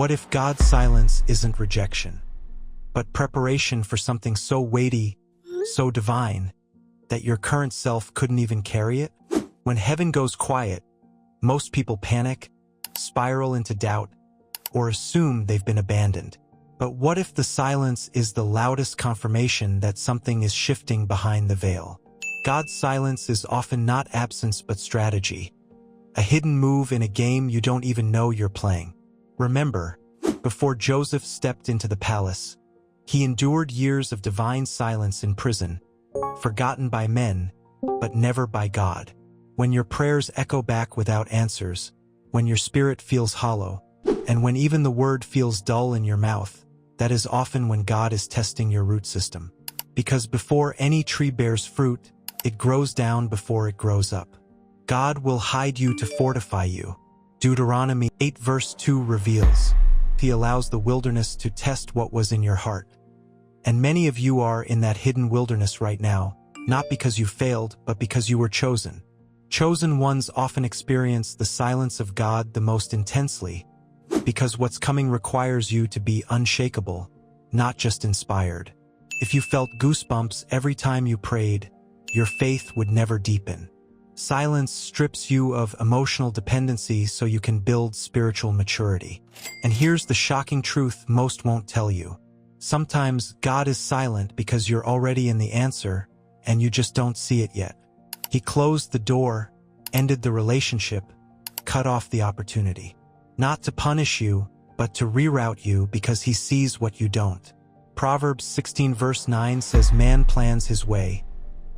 What if God's silence isn't rejection, but preparation for something so weighty, so divine, that your current self couldn't even carry it? When heaven goes quiet, most people panic, spiral into doubt, or assume they've been abandoned. But what if the silence is the loudest confirmation that something is shifting behind the veil? God's silence is often not absence but strategy, a hidden move in a game you don't even know you're playing. Remember, before Joseph stepped into the palace, he endured years of divine silence in prison, forgotten by men, but never by God. When your prayers echo back without answers, when your spirit feels hollow, and when even the word feels dull in your mouth, that is often when God is testing your root system. Because before any tree bears fruit, it grows down before it grows up. God will hide you to fortify you. Deuteronomy 8 verse 2 reveals, He allows the wilderness to test what was in your heart. And many of you are in that hidden wilderness right now, not because you failed, but because you were chosen. Chosen ones often experience the silence of God the most intensely, because what's coming requires you to be unshakable, not just inspired. If you felt goosebumps every time you prayed, your faith would never deepen. Silence strips you of emotional dependency so you can build spiritual maturity. And here's the shocking truth most won't tell you. Sometimes God is silent because you're already in the answer, and you just don't see it yet. He closed the door, ended the relationship, cut off the opportunity. Not to punish you, but to reroute you because He sees what you don't. Proverbs 16 verse 9 says, "Man plans his way,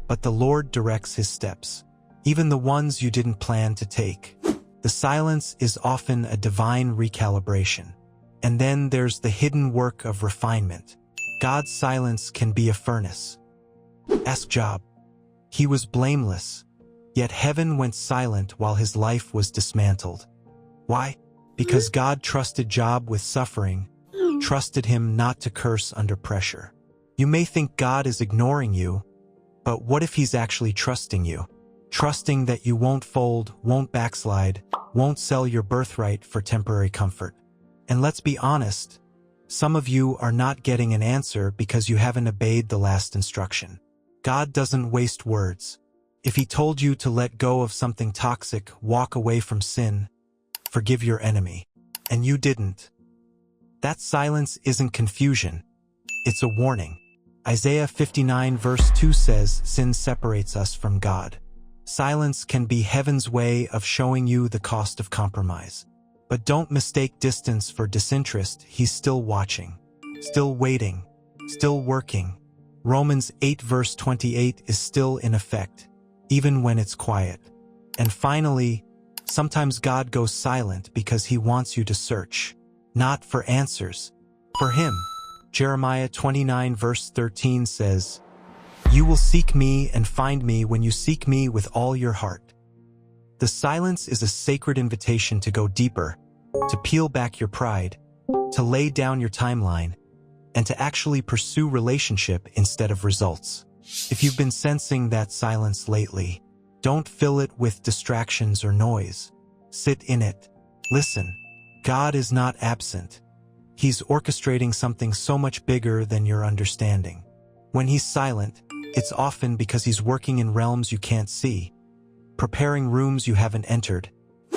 but the Lord directs his steps." Even the ones you didn't plan to take. The silence is often a divine recalibration. And then there's the hidden work of refinement. God's silence can be a furnace. Ask Job. He was blameless, yet heaven went silent while his life was dismantled. Why? Because God trusted Job with suffering, trusted him not to curse under pressure. You may think God is ignoring you, but what if He's actually trusting you? Trusting that you won't fold, won't backslide, won't sell your birthright for temporary comfort. And let's be honest, some of you are not getting an answer because you haven't obeyed the last instruction. God doesn't waste words. If He told you to let go of something toxic, walk away from sin, forgive your enemy, and you didn't, that silence isn't confusion. It's a warning. Isaiah 59 verse 2 says, "Sin separates us from God." Silence can be heaven's way of showing you the cost of compromise. But don't mistake distance for disinterest. He's still watching, still waiting, still working. Romans 8 verse 28 is still in effect, even when it's quiet. And finally, sometimes God goes silent because He wants you to search, not for answers, for Him. Jeremiah 29 verse 13 says, "You will seek me and find me when you seek me with all your heart." The silence is a sacred invitation to go deeper, to peel back your pride, to lay down your timeline, and to actually pursue relationship instead of results. If you've been sensing that silence lately, don't fill it with distractions or noise. Sit in it. Listen. God is not absent. He's orchestrating something so much bigger than your understanding. When He's silent, it's often because He's working in realms you can't see, preparing rooms you haven't entered,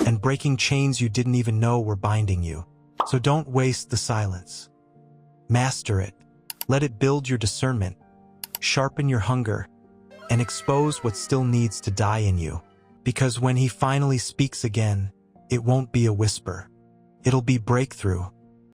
and breaking chains you didn't even know were binding you. So don't waste the silence. Master it. Let it build your discernment, sharpen your hunger, and expose what still needs to die in you. Because when He finally speaks again, it won't be a whisper. It'll be breakthrough.